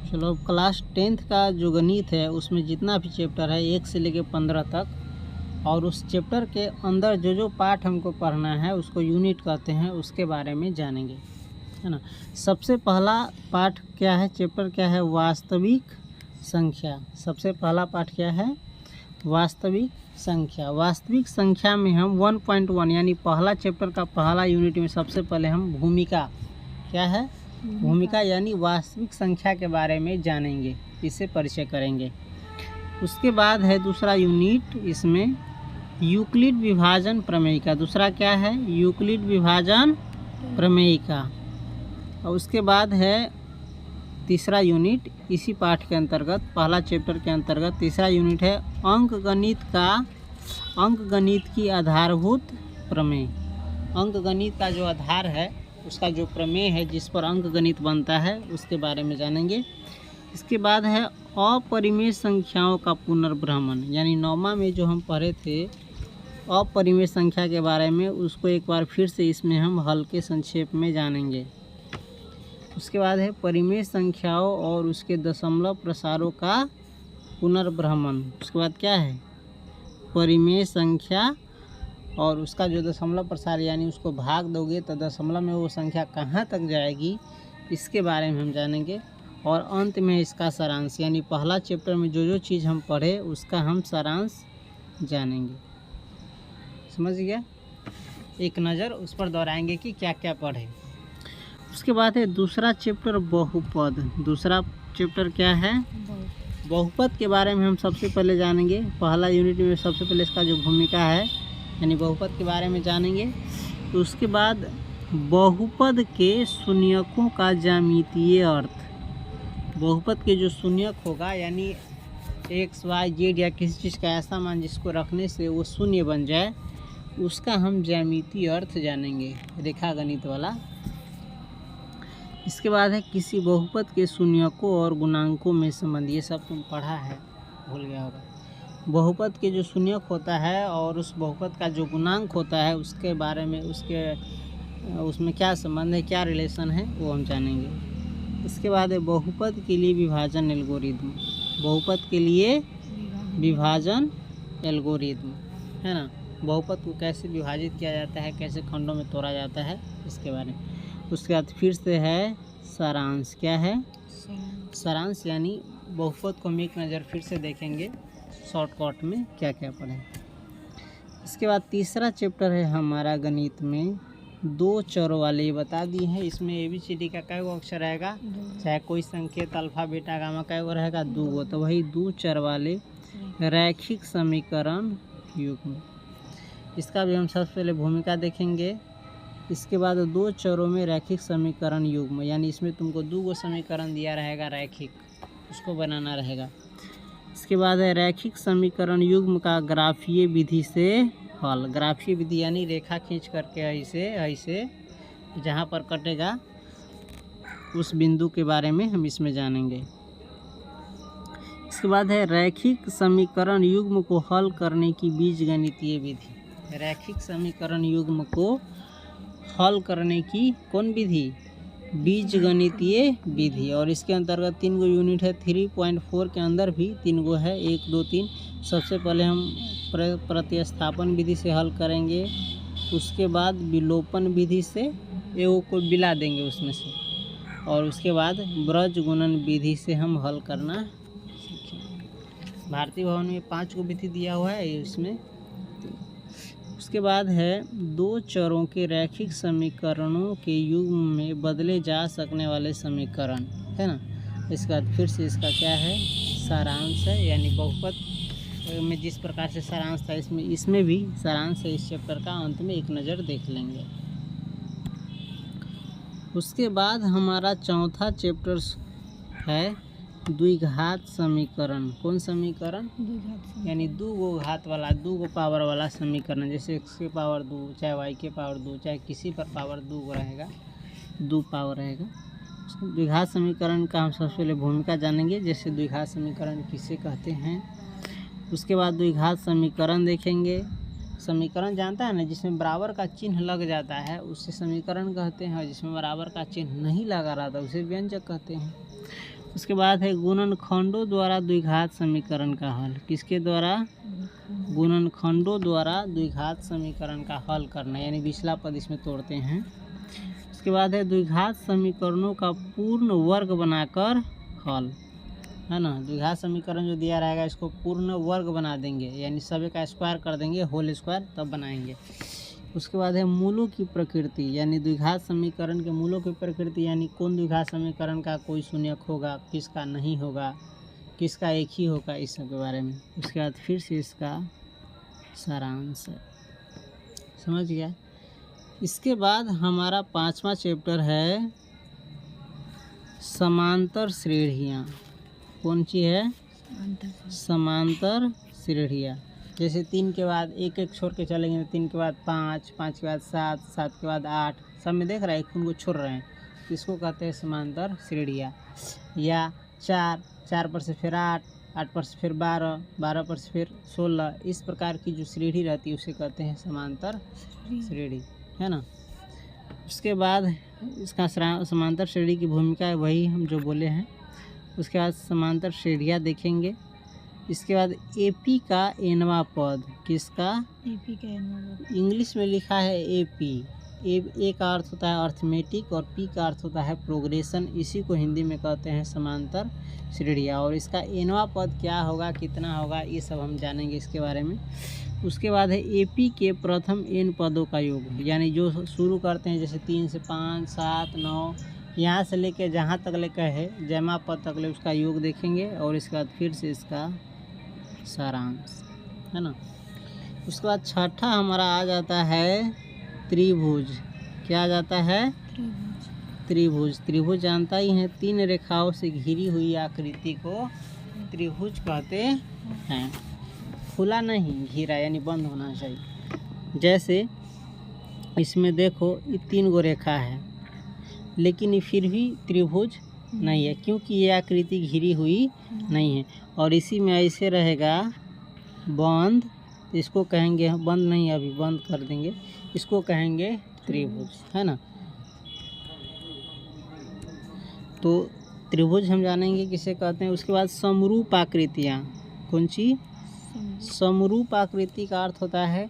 चलो, class 10th का जो गणित है उसमें जितना भी चैप्टर है 1 से लेकर 15 तक, और उस चैप्टर के अंदर जो जो पार्ट हमको पढ़ना है उसको यूनिट कहते हैं, उसके बारे में जानेंगे, है ना। सबसे पहला पार्ट क्या है, चैप्टर क्या है, वास्तविक संख्या। सबसे पहला पार्ट क्या है, वास्तविक संख्या। वास्तविक संख्या में हम 1.1 यानी पहला चैप्टर का पहला यूनिट में सबसे पहले हम भूमिका, क्या है, भूमिका यानी वास्तविक संख्या के बारे में जानेंगे, इससे परिचय करेंगे। उसके बाद है दूसरा यूनिट, इसमें यूक्लिड विभाजन प्रमेयिका। दूसरा क्या है, यूक्लिड विभाजन प्रमेयिका। और उसके बाद है तीसरा यूनिट, इसी पाठ के अंतर्गत, पहला चैप्टर के अंतर्गत तीसरा यूनिट है अंकगणित की आधारभूत प्रमेय। अंकगणित का जो आधार है, उसका जो प्रमेय है जिस पर अंकगणित बनता है, उसके बारे में जानेंगे। इसके बाद है अपरिमेय संख्याओं का पुनर्भ्रमण, यानी 9वां में जो हम पढ़े थे अपरिमेय संख्या के बारे में, उसको एक बार फिर से इसमें हम हल्के संक्षेप में जानेंगे। उसके बाद है परिमेय संख्याओं और उसके दशमलव प्रसारों का पुनर्भ्रमण। उसके बाद क्या है, परिमेय संख्या और उसका जो दशमलव प्रसार, यानी उसको भाग दोगे तो दशमलव में वो संख्या कहाँ तक जाएगी, इसके बारे में हम जानेंगे। और अंत में इसका सारांश, यानी पहला चैप्टर में जो जो चीज़ हम पढ़े उसका हम सारांश जानेंगे। समझ गया, एक नज़र उस पर दोहराएंगे कि क्या क्या पढ़े। उसके बाद है दूसरा चैप्टर बहुपद। दूसरा चैप्टर क्या है, बहुपद के बारे में हम सबसे पहले जानेंगे। पहला यूनिट में सबसे पहले इसका जो भूमिका है, यानी बहुपद के बारे में जानेंगे। तो उसके बाद बहुपद के शून्यकों का ज्यामितीय अर्थ। बहुपद के जो शून्यक होगा, यानी x, y, z या किसी चीज़ का ऐसा मान जिसको रखने से वो शून्य बन जाए, उसका हम ज्यामितीय अर्थ जानेंगे, रेखागणित वाला। इसके बाद है किसी बहुपद के शून्यकों और गुणांकों में संबंध। ये सब तुम पढ़ा है, भूल गया होगा। बहुपद के जो शून्यक होता है और उस बहुपद का जो गुणांक होता है, उसके बारे में, उसमें क्या संबंध है, क्या रिलेशन है, वो हम जानेंगे। इसके बाद है बहुपद के लिए विभाजन एल्गोरिदम। बहुपद के लिए विभाजन एल्गोरिदम, है ना। बहुपद को कैसे विभाजित किया जाता है, कैसे खंडों में तोड़ा जाता है, इसके बारे में। उसके बाद फिर से है सारांश। क्या है, सारांश, यानी बहुपद को हम एक नज़र फिर से देखेंगे शॉर्टकट में क्या क्या पढ़े। इसके बाद तीसरा चैप्टर है हमारा गणित में दो चरों वाले। ये बता दिए हैं, इसमें ABCD का कै गो अक्षर रहेगा, चाहे कोई संकेत अल्फा बीटा गामा कै गो रहेगा, 2 गो। तो वही दो चर वाले रैखिक समीकरण युग्म, इसका भी हम सबसे पहले भूमिका देखेंगे। इसके बाद दो चरों में रैखिक समीकरण युग्म, यानी इसमें तुमको 2 गो समीकरण दिया रहेगा रैखिक, उसको बनाना रहेगा। इसके बाद है रैखिक समीकरण युग्म का ग्राफीय विधि से हल। ग्राफीय विधि यानी रेखा खींच करके ऐसे जहाँ पर कटेगा उस बिंदु के बारे में हम इसमें जानेंगे। इसके बाद है रैखिक समीकरण युग्म को हल करने की बीजगणितीय विधि। रैखिक समीकरण युग्म को हल करने की कौन विधि, बीजगणितीय विधि। और इसके अंतर्गत 3 गो यूनिट है। 3.4 के अंदर भी 3 गो है, 1, 2, 3। सबसे पहले हम प्रतिस्थापन विधि से हल करेंगे, उसके बाद विलोपन विधि से एगो को बिला देंगे उसमें से, और उसके बाद ब्रज गुणन विधि से हम हल करना सीखेंगे। भारतीय भवन में 5 गो विधि दिया हुआ है इसमें। उसके बाद है दो चरों के रैखिक समीकरणों के युग्म में बदले जा सकने वाले समीकरण, है ना। इसके बाद फिर से इसका क्या है, सारांश है, यानी बहुपद में जिस प्रकार से सारांश था इसमें भी सारांश है। इस चैप्टर का अंत में एक नज़र देख लेंगे। उसके बाद हमारा चौथा चैप्टर है द्विघात समीकरण। कौन समीकरण, यानी 2 गो घात वाला, 2 गो पावर वाला समीकरण, जैसे x के पावर 2, चाहे y के पावर 2, चाहे किसी पर पावर 2 गो रहेगा, 2 पावर रहेगा। द्विघात समीकरण का हम सबसे पहले भूमिका जानेंगे, जैसे द्विघात समीकरण किसे कहते हैं। उसके बाद द्विघात समीकरण देखेंगे। समीकरण जानता है ना, जिसमें बराबर का चिन्ह लग जाता है उसे समीकरण कहते हैं, और जिसमें बराबर का चिन्ह नहीं लगा रहता उसे व्यंजक कहते हैं। उसके बाद है गुणनखंडों द्वारा द्विघात समीकरण का हल। किसके द्वारा? गुणनखंडों द्वारा द्विघात समीकरण का हल करना, यानी पिछला पद इसमें तोड़ते हैं। उसके बाद है द्विघात समीकरणों का पूर्ण वर्ग बनाकर हल, है ना। द्विघात समीकरण जो दिया रहेगा इसको पूर्ण वर्ग बना देंगे, यानी सभी का स्क्वायर कर देंगे, होल स्क्वायर, तब बनाएंगे। उसके बाद है मूलों की प्रकृति, यानी द्विघात समीकरण के मूलों की प्रकृति, यानी कौन द्विघात समीकरण का कोई शून्यक होगा, किसका नहीं होगा, किसका एक ही होगा, इस सब के बारे में। उसके बाद फिर से इसका सारांश है, समझ गया। इसके बाद हमारा 5वां चैप्टर है समांतर श्रेणियाँ। कौन सी है? समांतर श्रेणियाँ। जैसे 3 के बाद एक एक छोड़ के चलेंगे, 3 के बाद 5, 5 के बाद 7, 7 के बाद 8, सब में देख रहा है एक उनको छोड़ रहे हैं, इसको कहते हैं समांतर श्रेणियाँ। या 4, 4 पर से फिर 8, 8 पर से फिर 12, 12 पर से फिर 16, इस प्रकार की जो श्रेणी रहती है उसे कहते हैं समांतर श्रेणी, है ना। उसके बाद इसका समांतर श्रेणी की भूमिका है वही हम जो बोले हैं। उसके बाद समांतर श्रेणियाँ देखेंगे। इसके बाद एपी का एनवा पद। किसका? एपी का एनवा पद। इंग्लिश में लिखा है एपी। ए का अर्थ होता है अर्थमेटिक और पी का अर्थ होता है प्रोग्रेशन। इसी को हिंदी में कहते हैं समांतर श्रेणियाँ। और इसका एनवा पद क्या होगा, कितना होगा, ये सब हम जानेंगे इसके बारे में। उसके बाद है एपी के प्रथम एन पदों का योग, यानी जो शुरू करते हैं जैसे 3 से 5, 7, 9, यहाँ से लेके जहाँ तक लेकर है जमा पद तक ले उसका योग देखेंगे। और इसके बाद फिर से इसका सारांश, है ना। उसके बाद छठा हमारा आ जाता है त्रिभुज। क्या आ जाता है? त्रिभुज। त्रिभुज जानता ही है, 3 रेखाओं से घिरी हुई आकृति को त्रिभुज कहते हैं। खुला नहीं, घिरा, यानी बंद होना चाहिए। जैसे इसमें देखो ये 3 गो रेखा है, लेकिन ये फिर भी त्रिभुज नहीं है, क्योंकि ये आकृति घिरी हुई नहीं है। और इसी में ऐसे रहेगा बंद, इसको कहेंगे, बंद नहीं अभी बंद कर देंगे, इसको कहेंगे त्रिभुज, है ना। तो त्रिभुज हम जानेंगे किसे कहते हैं। उसके बाद समरूप आकृतियाँ। कौन सी? समरूप आकृति का अर्थ होता है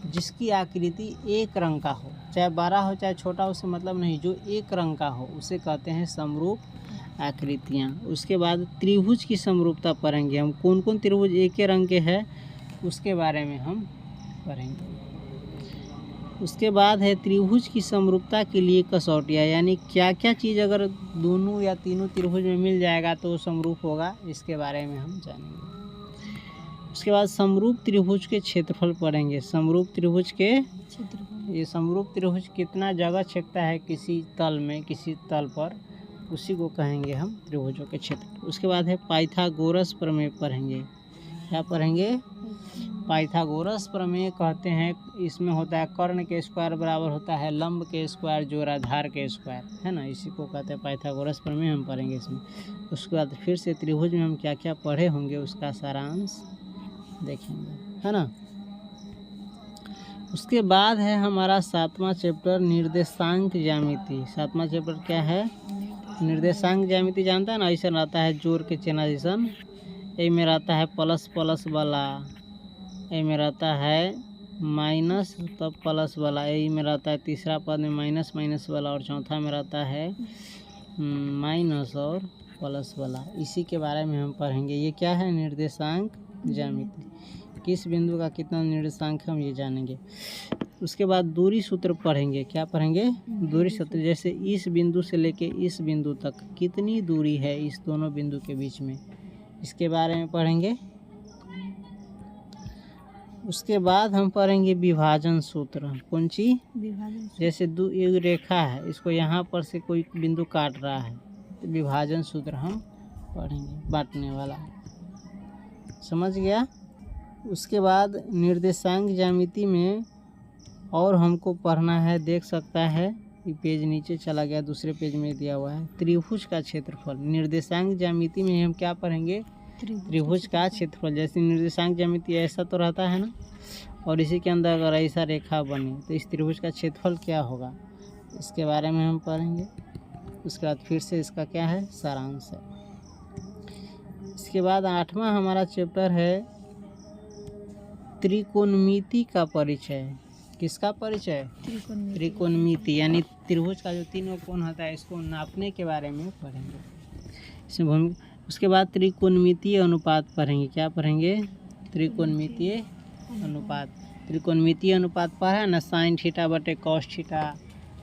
जिसकी आकृति एक रंग का हो, चाहे बड़ा हो चाहे छोटा, उससे मतलब नहीं, जो एक रंग का हो उसे कहते हैं समरूप आकृतियाँ। उसके बाद त्रिभुज की समरूपता पढ़ेंगे हम। कौन कौन त्रिभुज एक ही रंग के हैं उसके बारे में हम पढ़ेंगे। उसके बाद है त्रिभुज की समरूपता के लिए कसौटियाँ, यानी क्या क्या चीज़ अगर दोनों या तीनों त्रिभुज में मिल जाएगा तो वो समरूप होगा, इसके बारे में हम जानेंगे। उसके बाद समरूप त्रिभुज के क्षेत्रफल पढ़ेंगे। समरूप त्रिभुज के क्षेत्रफल, ये समरूप त्रिभुज कितना जगह छेदता है किसी तल में, किसी तल पर, उसी को कहेंगे हम त्रिभुजों के क्षेत्र। उसके बाद है पाइथागोरस प्रमेय पढ़ेंगे। क्या पढ़ेंगे? पाइथागोरस प्रमेय कहते हैं, इसमें होता है कर्ण के स्क्वायर बराबर होता है लंब के स्क्वायर जोड़ आधार के स्क्वायर, है ना। इसी को कहते हैं पाइथागोरस प्रमेय, हम पढ़ेंगे इसमें। उसके बाद फिर से त्रिभुज में हम क्या क्या पढ़े होंगे उसका सारांश देखेंगे, है ना। उसके बाद है हमारा 7वां चैप्टर निर्देशांक ज्यामिति। 7वां चैप्टर क्या है? निर्देशांक ज्यामिति। जानता है ना, ऐसा रहता है जोड़ के चेना जैसन। ए में रहता है प्लस प्लस वाला, ए में रहता है माइनस तब प्लस वाला, ए में रहता है तीसरा पद में माइनस माइनस वाला, और चौथा में रहता है माइनस और प्लस वाला। इसी के बारे में हम पढ़ेंगे। ये क्या है? निर्देशांक ज्यामिति। किस बिंदु का कितना निर्देशांक है हम ये जानेंगे। उसके बाद दूरी सूत्र पढ़ेंगे। क्या पढ़ेंगे? दूरी सूत्र। जैसे इस बिंदु से लेके इस बिंदु तक कितनी दूरी है इस दोनों बिंदु के बीच में, इसके बारे में पढ़ेंगे। उसके बाद हम पढ़ेंगे विभाजन सूत्र। कौन सी? विभाजन। जैसे एक रेखा है, इसको यहाँ पर से कोई बिंदु काट रहा है, तो विभाजन सूत्र हम पढ़ेंगे, बांटने वाला। समझ गया? उसके बाद निर्देशांक ज्यामिति में और हमको पढ़ना है, देख सकता है ये पेज नीचे चला गया, दूसरे पेज में दिया हुआ है, त्रिभुज का क्षेत्रफल। निर्देशांक ज्यामिति में हम क्या पढ़ेंगे? त्रिभुज का क्षेत्रफल। जैसे निर्देशांक ज्यामिति ऐसा तो रहता है ना, और इसी के अंदर अगर ऐसा रेखा बने तो इस त्रिभुज का क्षेत्रफल क्या होगा, इसके बारे में हम पढ़ेंगे। उसके बाद फिर से इसका क्या है? सारांश है। इसके बाद 8वां हमारा चैप्टर है त्रिकोणमिति का परिचय। किसका परिचय? त्रिकोणमिति, यानी त्रिभुज का जो तीनों कोण होता है इसको नापने के बारे में पढ़ेंगे। इसमें उसके बाद त्रिकोणमितीय अनुपात पढ़ेंगे। क्या पढ़ेंगे? त्रिकोणमितीय अनुपात। त्रिकोणमितीय अनुपात पढ़ा है ना, साइन थीटा बटे कॉस थीटा,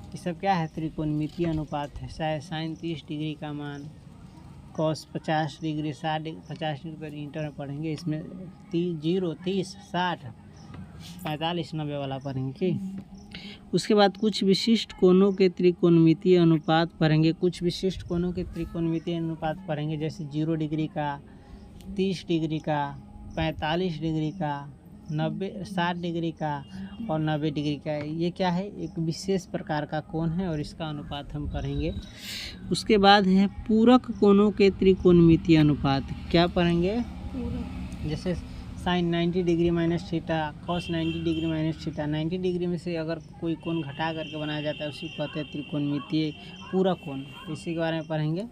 ये सब क्या है? त्रिकोणमितीय अनुपात है। चाहे साइन 30 डिग्री का मान, कॉस 50 डिग्री, 50 डिग्री पर इंटर में पढ़ेंगे। इसमें 0, 30, 60, 45, 90 वाला पढ़ेंगे कि। उसके बाद कुछ विशिष्ट कोणों के त्रिकोणमितीय अनुपात पढ़ेंगे। कुछ विशिष्ट कोणों के त्रिकोणमितीय अनुपात पढ़ेंगे, जैसे 0 डिग्री का, 30 डिग्री का, 45 डिग्री का, 60 डिग्री का और 90 डिग्री का। ये क्या है? एक विशेष प्रकार का कोण है और इसका अनुपात हम पढ़ेंगे। उसके बाद है पूरक कोणों के त्रिकोणमितीय अनुपात। क्या पढ़ेंगे? जैसे sine 90 degree minus theta, cos 90 degree minus theta. 90 degree में से अगर कोई कोण घटा करके बनाया जाता है उसी को कहते हैं त्रिकोणमितीय पूरक कोण। इसी के बारे में पढ़ेंगे।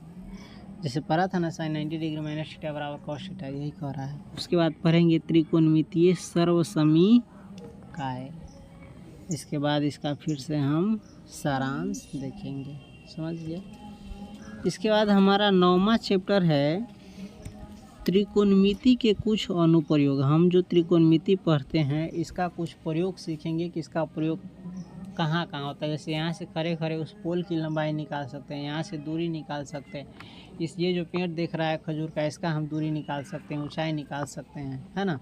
जैसे पढ़ा था ना, साइन 90 डिग्री माइनस थीटा बराबर कॉस थीटा, यही कह रहा है। उसके बाद पढ़ेंगे त्रिकोणमितीय सर्वसमीकाय। इसके बाद इसका फिर से हम सारांश देखेंगे। समझ गए? इसके बाद हमारा 9वां चैप्टर है त्रिकोणमिति के कुछ अनुप्रयोग। हम जो त्रिकोणमिति पढ़ते हैं इसका कुछ प्रयोग सीखेंगे कि इसका प्रयोग कहाँ कहाँ होता है। जैसे यहाँ से खड़े खड़े उस पोल की लंबाई निकाल सकते हैं, यहाँ से दूरी निकाल सकते हैं। ये जो पेड़ देख रहा है खजूर का, इसका हम दूरी निकाल सकते हैं, ऊंचाई निकाल सकते हैं, है ना।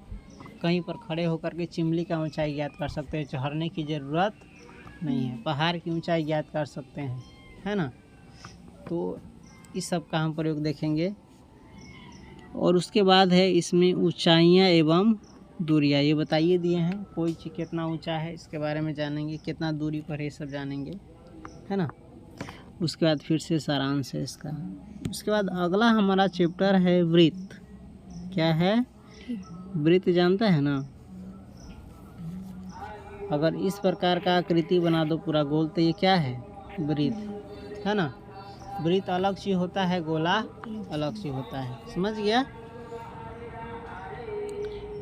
कहीं पर खड़े होकर के चिमली का ऊंचाई ज्ञात कर सकते हैं, चढ़ने की ज़रूरत नहीं है। पहाड़ की ऊंचाई ज्ञात कर सकते हैं, है ना। तो इस सब का हम प्रयोग देखेंगे। और उसके बाद है इसमें ऊंचाइयाँ एवं दूरियाँ, ये बताइए दिए हैं। कोई चीज़ कितना ऊंचा है इसके बारे में जानेंगे, कितना दूरी पर है सब जानेंगे, है ना। उसके बाद फिर से सारांश है इसका। उसके बाद अगला हमारा चैप्टर है वृत्त। क्या है? वृत्त जानता है ना। अगर इस प्रकार का आकृति बना दो पूरा गोल तो ये क्या है? वृत्त, है ना। वृत्त अलग चीज होता है, गोला अलग चीज होता है। समझ गया?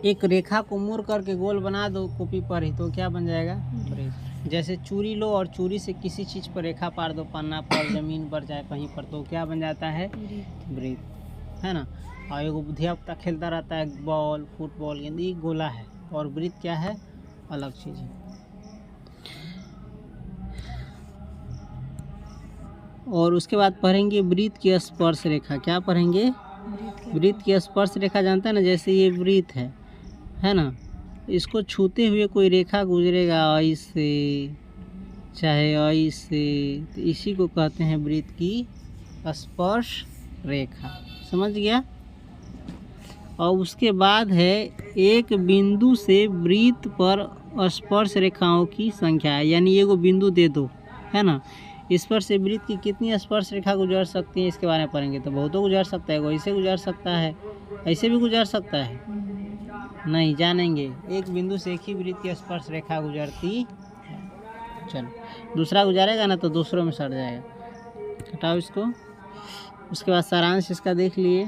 एक रेखा को मोड़ करके गोल बना दो कॉपी पर ही तो क्या बन जाएगा? वृत्त। जैसे चूड़ी लो और चूड़ी से किसी चीज़ पर रेखा पार दो, पन्ना पर, जमीन पर, चाहे कहीं पर, तो क्या बन जाता है? वृत्त, है ना। और एगो अध्यापक खेलता रहता है बॉल, फुटबॉल, गेंद, ये गोला है। और वृत्त क्या है? अलग चीज़ है। और उसके बाद पढ़ेंगे वृत्त की स्पर्श रेखा। क्या पढ़ेंगे? वृत्त की स्पर्श रेखा जानता है ना। जैसे ये वृत्त है ना, इसको छूते हुए कोई रेखा गुजरेगा ऐसे, चाहे ऐसे, तो इसी को कहते हैं वृत्त की स्पर्श रेखा। समझ गया? और उसके बाद है एक बिंदु से वृत्त पर स्पर्श रेखाओं की संख्या, यानी एगो बिंदु दे दो, है ना। इस पर से वृत्त की कितनी स्पर्श रेखा गुजर सकती है इसके बारे में पढ़ेंगे। तो बहुतों गुजर सकता है, ऐसे गुजर सकता है, ऐसे भी गुजर सकता है, नहीं जानेंगे। एक बिंदु से एक ही वृत्त की स्पर्श रेखा गुजरती है। चलो, दूसरा गुजारेगा ना तो दूसरों में सड़ जाएगा, हटाओ इसको। उसके बाद सारांश इसका देख लिए।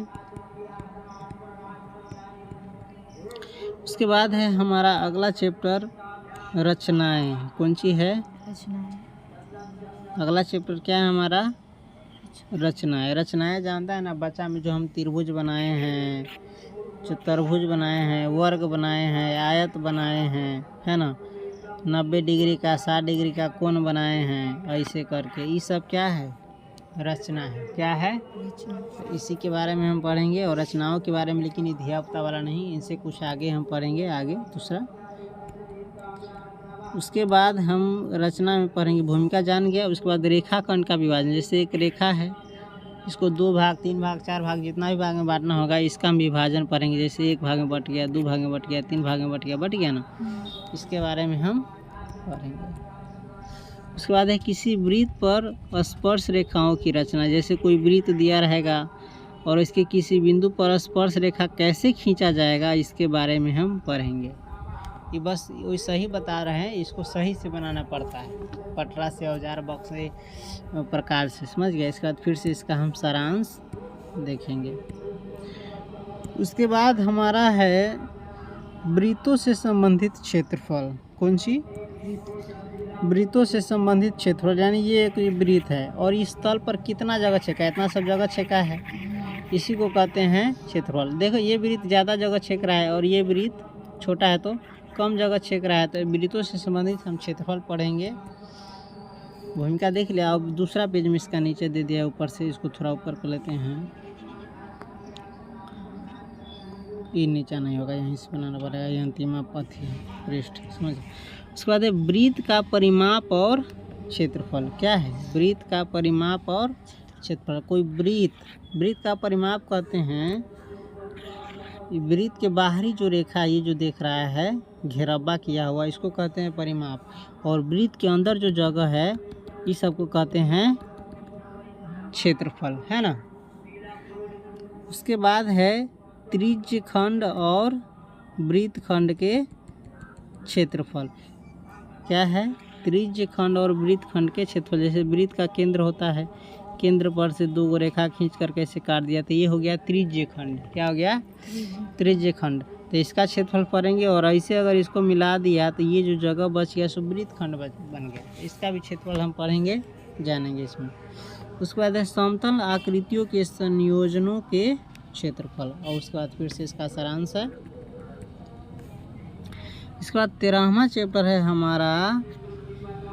उसके बाद है हमारा अगला चैप्टर रचनाएं। कौन सी है? रचनाएं। अगला चैप्टर क्या है हमारा? रचनाएं। रचनाएं जानता है ना बच्चा में, जो हम त्रिभुज बनाए हैं, चतुर्भुज बनाए हैं, वर्ग बनाए हैं, आयत बनाए हैं, है ना। 90 डिग्री का, 60 डिग्री का कोण बनाए हैं, ऐसे करके, ये सब क्या है? रचना है। क्या है? रचना। तो इसी के बारे में हम पढ़ेंगे, और रचनाओं के बारे में, लेकिन ये धियापुता वाला नहीं, इनसे कुछ आगे हम पढ़ेंगे, आगे दूसरा। उसके बाद हम रचना में पढ़ेंगे भूमिका जान गया। उसके बाद रेखाखंड का विभाजन। जैसे एक रेखा है, इसको 2 भाग, 3 भाग, 4 भाग, जितना भी भाग में बांटना होगा, इसका हम विभाजन पढ़ेंगे। जैसे 1 भाग में बट गया, 2 भाग में बट गया, 3 भाग में बट गया ना, इसके बारे में हम पढ़ेंगे। उसके बाद है किसी वृत्त पर स्पर्श रेखाओं की रचना। जैसे कोई वृत्त दिया रहेगा और इसके किसी बिंदु पर स्पर्श रेखा कैसे खींचा जाएगा, इसके बारे में हम पढ़ेंगे। ये बस वैसा ही बता रहे हैं, इसको सही से बनाना पड़ता है, पटरा से, औजार बॉक्स से, प्रकार से। समझ गए? इसके बाद फिर से इसका हम सारांश देखेंगे। उसके बाद हमारा है वृत्तों से संबंधित क्षेत्रफल। कौन सी? वृत्तों से संबंधित क्षेत्रफल, यानी ये एक वृत्त है और इस तल पर कितना जगह छेका है, इतना सब जगह छेका है, इसी को कहते हैं क्षेत्रफल। देखो ये वृत्त ज़्यादा जगह छेक रहा है और ये वृत्त छोटा है तो कम जगह छेक रहा है, तो वृत्तों से संबंधित हम क्षेत्रफल पढ़ेंगे। भूमिका देख लिया। अब दूसरा पेज में इसका नीचे दे दिया ऊपर से, इसको थोड़ा ऊपर कर लेते हैं। ये नीचा नहीं होगा, यहीं से बनाना पड़ेगा, ये अंतिम पथ है पृष्ठ, समझ। उसके बाद वृत्त का परिमाप और क्षेत्रफल। क्या है? वृत्त का परिमाप और क्षेत्रफल। कोई वृत्त का परिमाप कहते हैं वृत्त के बाहरी जो रेखा ये जो देख रहा है घेरबा किया हुआ, इसको कहते हैं परिमाप। और वृत्त के अंदर जो जगह है इस सबको कहते हैं क्षेत्रफल, है ना। उसके बाद है त्रिज्य खंड और वृत्त खंड के क्षेत्रफल। क्या है? त्रिज्य खंड और वृत्त खंड के क्षेत्रफल। जैसे वृत्त का केंद्र होता है, केंद्र पर से दो रेखा खींच करके ऐसे काट दिया तो ये हो गया त्रिज्य खंड। क्या हो गया? त्रिज्य खंड। तो इसका क्षेत्रफल पढ़ेंगे और ऐसे अगर इसको मिला दिया तो ये जो जगह बच गया सो वृत्त खंड बन गया, इसका भी क्षेत्रफल हम पढ़ेंगे, जानेंगे इसमें। उसके बाद है समतल आकृतियों के संयोजनों के क्षेत्रफल, और उसके बाद फिर से इसका सारांश है। इसके बाद 13वां चैप्टर है हमारा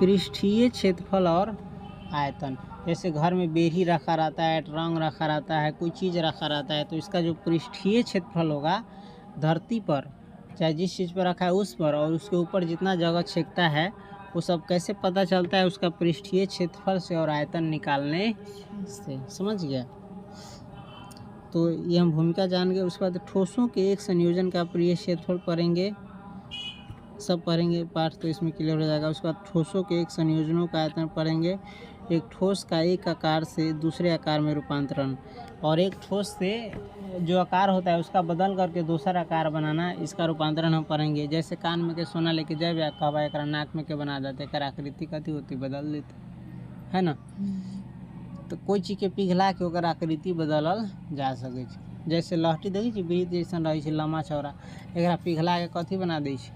पृष्ठीय क्षेत्रफल और आयतन। जैसे घर में बेरी रखा रहता है, रंग रखा रहता है, कोई चीज़ रखा रहता है, तो इसका जो पृष्ठीय क्षेत्रफल होगा धरती पर चाहे जिस चीज़ पर रखा है उस पर, और उसके ऊपर जितना जगह छेकता है वो सब कैसे पता चलता है? उसका पृष्ठीय क्षेत्रफल से और आयतन निकालने से। समझ गया? तो ये हम भूमिका जान गए। उसके बाद ठोसों के एक संयोजन का पृष्ठीय क्षेत्रफल पढ़ेंगे, सब पढ़ेंगे, पाठ तो इसमें क्लियर हो जाएगा। उसके बाद ठोसों के एक संयोजनों का आयतन पढ़ेंगे। एक ठोस का एक आकार से दूसरे आकार में रूपांतरण, और एक ठोस से जो आकार होता है उसका बदल करके दूसरा आकार बनाना, इसका रूपांतरण हम पढ़ेंगे। जैसे कान में के सोना लेके जब या कहवा एक नाक में के बना देते, एक आकृति कथी होती, बदल देते, है ना। तो कोई चीज़ के पिघला के ओकर आकृति बदलल जा सकै छै। जैसे लहठी देखै छी वृत्त जैसन रहै छै, लम्बा चौड़ा, एकरा पिघला के कथी बना दै छै,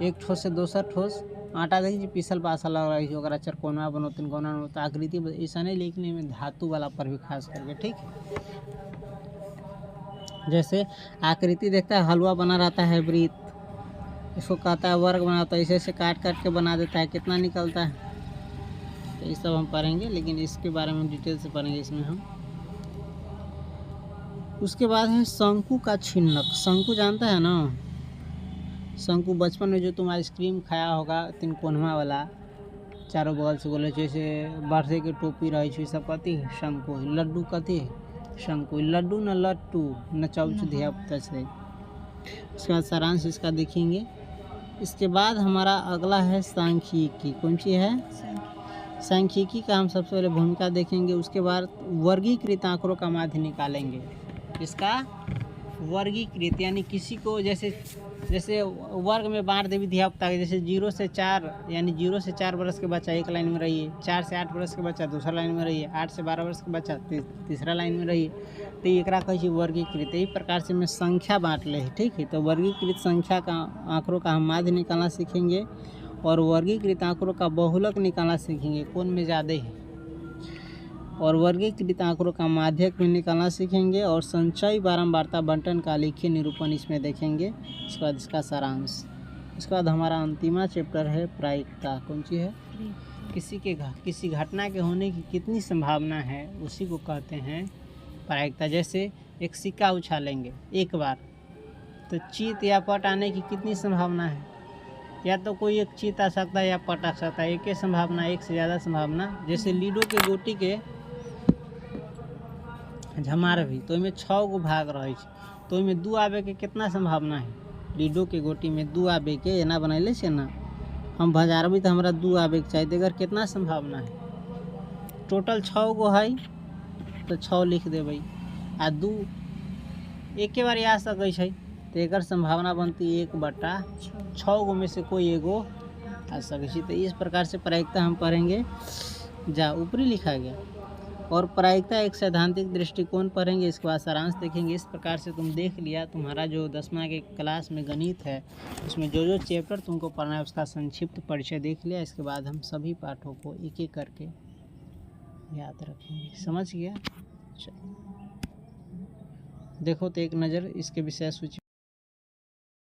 एक ठोस से दोसर ठोस। आटा देखिए जी पीसल पासल रही है, चरकोना बनो तिनकोना बनो, तो आकृति ऐसा नहीं, लेकिन में धातु वाला पर भी खास करके, ठीक। जैसे आकृति देखता है हलवा बना रहता है वृत्त, इसको कहता है वर्ग बनाता है, ऐसे काट काट के बना देता है, कितना निकलता है। तो ये सब हम पढ़ेंगे, लेकिन इसके बारे में डिटेल से पढ़ेंगे इसमें हम। उसके बाद है शंकु का छिन्नक। शंकु जानता है ना? शंकु बचपन में जो तुम आइसक्रीम खाया होगा, तिनकोनवा वाला, चारों बगल से बोले, जैसे बर्थडे के टोपी रही है, सब कथी शंकु। लड्डू कथी शंकु, लड्डू न लट्टू न चौच धिया पुता से। उसके बाद सारांश इसका देखेंगे। इसके बाद हमारा अगला है सांख्यिकी। कौन सी है? सांख्यिकी का हम सबसे पहले भूमिका देखेंगे। उसके बाद वर्गीकृत आंकड़ों का माध्य निकालेंगे। इसका वर्गीकृत यानी किसी को जैसे वर्ग में बांट दे विधियाप्ता के, जैसे 0 से 4 यानी 0 से 4 वर्ष के बच्चा एक लाइन में रहिए, 4 से 8 वर्ष के बच्चा दूसरा लाइन में रहिए, 8 से 12 वर्ष के बच्चा तीसरा लाइन में रहिए। तो एकरा कहे छी वर्गीकृत। यही प्रकार से में संख्या बांट ले है, ठीक है। तो वर्गीकृत संख्या का आंकड़ों का हम माध्य निकालना सीखेंगे, और वर्गीकृत आंकड़ों का बहुलक निकालना सीखेंगे, कौन में ज़्यादा है, और वर्गीकृत आंकड़ों का माध्यक में निकालना सीखेंगे, और संचय बारंबारता बंटन का लिखित निरूपण इसमें देखेंगे। इसके बाद इसका सारांश। इसके बाद हमारा अंतिमा चैप्टर है प्रायिकता। कौन सी है? किसी घटना के होने की कितनी संभावना है, उसी को कहते हैं प्रायिकता। जैसे एक सिक्का उछालेंगे एक बार, तो चीत या पट आने की कितनी संभावना है? या तो कोई एक चीत आ सकता है या पट आ सकता है, एक ही संभावना, एक से ज़्यादा संभावना। जैसे लीडो के गोटी के झमार भी, तो इसमें 6 गो भाग रहे, तो इसमें 2 आवे के कितना संभावना है? लीडो के गोटी में 2 आवे के एना बनैले छे ना, हम भजारबी तो हमारा 2 आवे के चाहिए, अगर कितना संभावना है? टोटल 6 गो है तो 6 लिख देबै, आ 2 एक के बार आ सकै छै, तो एकर संभावना बनती 1/6 गो में से कोई एगो आ सकै छै। तो इस प्रकार से प्रायिकता हम पढ़ेंगे। जा ऊपरी लिखा गया और प्रायिकता एक सैद्धांतिक दृष्टिकोण पढ़ेंगे, इसके बाद सारांश देखेंगे। इस प्रकार से तुम देख लिया, तुम्हारा जो 10वां के क्लास में गणित है उसमें जो जो चैप्टर तुमको पढ़ना है उसका संक्षिप्त परिचय देख लिया। इसके बाद हम सभी पाठों को एक एक करके याद रखेंगे। समझ गया? चलो देखो तो एक नज़र इसके विषय सूची